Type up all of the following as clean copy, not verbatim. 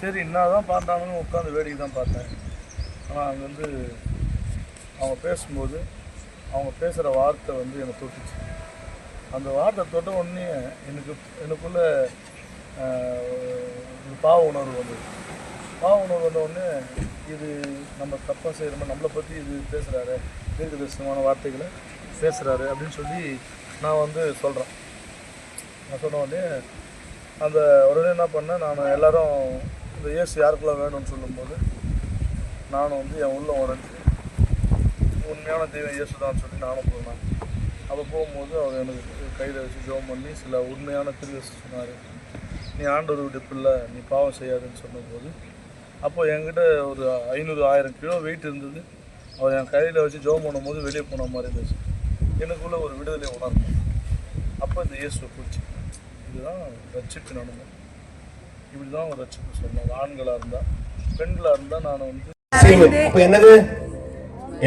சரி என்னதான் பார்த்தானுன்னு உட்காந்து வேடிக்கை தான் பார்த்தேன். ஆனால் அங்கேருந்து அவங்க பேசும்போது அவங்க பேசுகிற வார்த்தை வந்து என்னை தொட்டுச்சு. அந்த வார்த்தை தொட்ட உடனே எனக்குள்ளே பாவ உணர்வு வந்தது. பாவ உணர்வு வந்த உடனே இது நம்ம தப்பாக செய்கிறோமோ, நம்மளை பற்றி இது பேசுகிறாரு, தீர்க்கதரிசனமான வார்த்தைகளை பேசுகிறாரு அப்படின்னு சொல்லி நான் வந்து சொல்கிறேன். நான் சொன்ன உடனே அந்த உடனே என்ன பண்ணேன், நான் எல்லோரும் இந்த இயேசு யாருக்கெல்லாம் வேணும்னு சொல்லும்போது நானும் வந்து என் உள்ள உடஞ்சி உண்மையான தெய்வம் இயேசு தான் சொல்லி நானும் போனேன். அப்போ போகும்போது அவர் எனக்கு கையில் வச்சு ஜெபம் பண்ணி சில உண்மையான தீர்க்கதரிசனம் சொன்னார். நீ ஆண்டவர் வீட்டு பிள்ளை, நீ பாவம் செய்யாதுன்னு சொன்னபோது அப்போ என்கிட்ட ஒரு 500-1000 கிலோ வெயிட் இருந்தது. அவர் என் கையில் வச்சு ஜெபம் பண்ணும்போது வெளியே போன மாதிரி இருந்துச்சு. எனக்குள்ளே ஒரு விடுதலை உணர்ந்தேன். அப்போ இந்த இயேசுவை பிடிச்சி இதுதான் ரட்சிப்பு அனுபவம். இப்படி தான் ஒரு ரட்சிப்பு சொன்னேன். ஆண்களாக இருந்தால் பெண்களாக இருந்தால் நான் வந்து അപ്പോൾ എന്നത്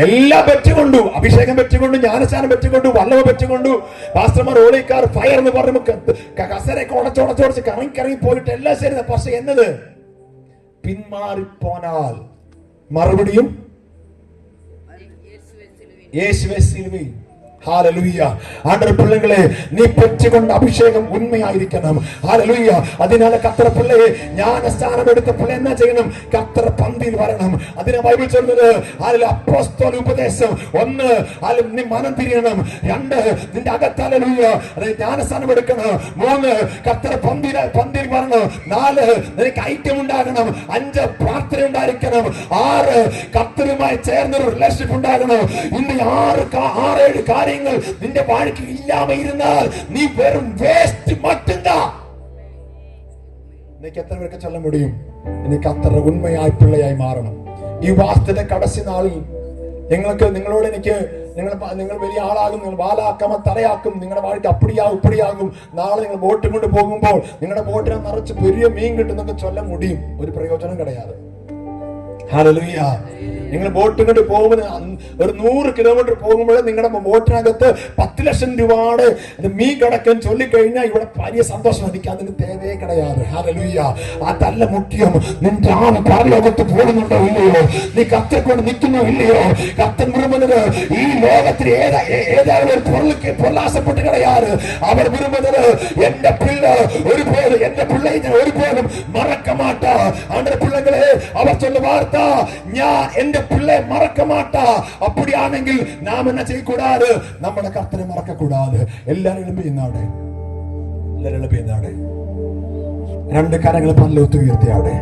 എല്ലാം വെച്ചുകൊണ്ടു, അഭിഷേകം വെച്ചുകൊണ്ടു, ജ്ഞാനസ്നാനം വെച്ചുകൊണ്ടു, വല്ലവ വെച്ചുകൊണ്ടു, പാസ്റ്റർമാർ ഓളിക്കാർ ഫയർ എന്ന് പറയുമ്പോൾ കസരൊക്കെ ഉടച്ചുടച്ചുടച്ച് കറങ്ങി പോയിട്ട് എല്ലാം ശരി. പക്ഷെ എന്നത് പിന്മാറിപ്പോനാൽ മറുപടിയും യേശുവേ സിലുവയിൽ. ഹല്ലേലൂയ. ആണ്ടവരുടെ പിള്ളകളെ, നീ പെറ്റുകൊണ്ട അഭിഷേകം ഉണ്മയായിരിക്കണം. ഹല്ലേലൂയ. അതിനാൽ കർത്തരുടെ പിള്ളയെ ജ്ഞാനസ്നാനം എടുത്ത പിള്ള എന്നാ ചെയ്യണം? കർത്തരുടെ പന്തിയിൽ വരണം. അതിനാ ബൈബിൾ ചൊല്ലുന്നത് അപ്പോസ്തല ഉപദേശം. 1 നീ മനം തിരിയണം. 2 നിന്റെ അകത്ത് ഹല്ലേലൂയ ജ്ഞാനസ്നാനം എടുക്കണം. 3 കർത്തരുടെ പന്തിയിൽ വരണം. 4 നിനക്ക് ഐക്യം ഉണ്ടാകണം. 5 പ്രാർത്ഥന ഉണ്ടായിരിക്കണം. 6 കർത്തരുമായി ചേർന്നൊരു റിലേഷൻഷിപ്പ് ഉണ്ടാകണം. ഇന്ന് 6-7 കാര്യങ്ങൾ നിന്റെ வாழ்க்கை ഇല്ലാമ ഇരുന്നാൽ നീ വെറും വേസ്റ്റ് மட்டும்தான். നിനക്ക് എത്ര പേർക്ക് ചൊല്ലാൻ முடியும்? എനിക്ക് അത്ര ഉണ്മയായ പിള്ളയായി മാറണം. ഈ വാസ്തവത്തിന്റെ കടസി നാളിൽ നിങ്ങളോട് എനിക്ക് നിങ്ങൾ വലിയ ആളാകും, നിങ്ങൾ വാലാക്കാമ തലയാക്കും, നിങ്ങളുടെ வாழ்க்கை അപ്പടിയാകും ഇപ്പടിയാകും. നാളെ നിങ്ങൾ ബോട്ട് കൊണ്ട് പോകുമ്പോൾ നിങ്ങളുടെ ബോട്ടിനെ നിറച്ച് പെരിയ മീൻ കിട്ടുന്നൊക്കെ ചൊല്ലാൻ முடியும். ഒരു പ്രയോജനം കിടയാതെ. ഹല്ലേലൂയ. നിങ്ങൾ ബോട്ട് കൊണ്ട് പോകുമ്പോൾ ഒരു 100 കിലോമീറ്റർ പോകുമ്പോൾ നിങ്ങളുടെ ബോട്ടിനകത്ത് 10 ലക്ഷം രൂപയുടെ മീൻ കിടക്കാൻ ചൊല്ലിക്കഴിഞ്ഞാൽ ഇവിടെ വലിയ സന്തോഷം. എനിക്ക് അതിന് തേവേ കിടയാറ്. ഹല്ലേലൂയ. അതല്ല മുഖ്യം. നിന്റെ ആൾ പരലോകത്ത് പോകുന്നുണ്ടോ ഇല്ലയോ? നീ കർത്തരെ കൊണ്ട് നിൽക്കുന്നോ ഇല്ലയോ? കർത്തൻ വിരുമ്പുന്നത് ഈ ലോകത്തിൽ ഏതായാലും ഒരു പൊരുളാശപ്പെട്ട് കിടയാറ്. അവർ വിരുമ്പുന്നത് എന്റെ പിള്ളை ഒരുപോലെ, എന്റെ പിള്ളை ഞാൻ ഒരുപോലും മറക്ക മാട്ടാ. ആണ്ടവരുടെ പിള്ളകളെ, അവർ ചൊല്ല വാർത്ത, ഞാൻ എന്റെ പിള്ളை മറക്ക മാട്ടാ. അപ്പടിയാണെങ്കിൽ നാം എന്നാ ചെയ്യக்கூடாது? നമ്മുടെ കർത്തനെ മറക്കக்கூடாது. എല്ലാരും എളുപ്പിന്നാടെ, എല്ലാരും എളുപ്പിന്നാടെ. 2 കരങ്ങൾ പരലോകത്ത് ഉയർത്തിയാടെ.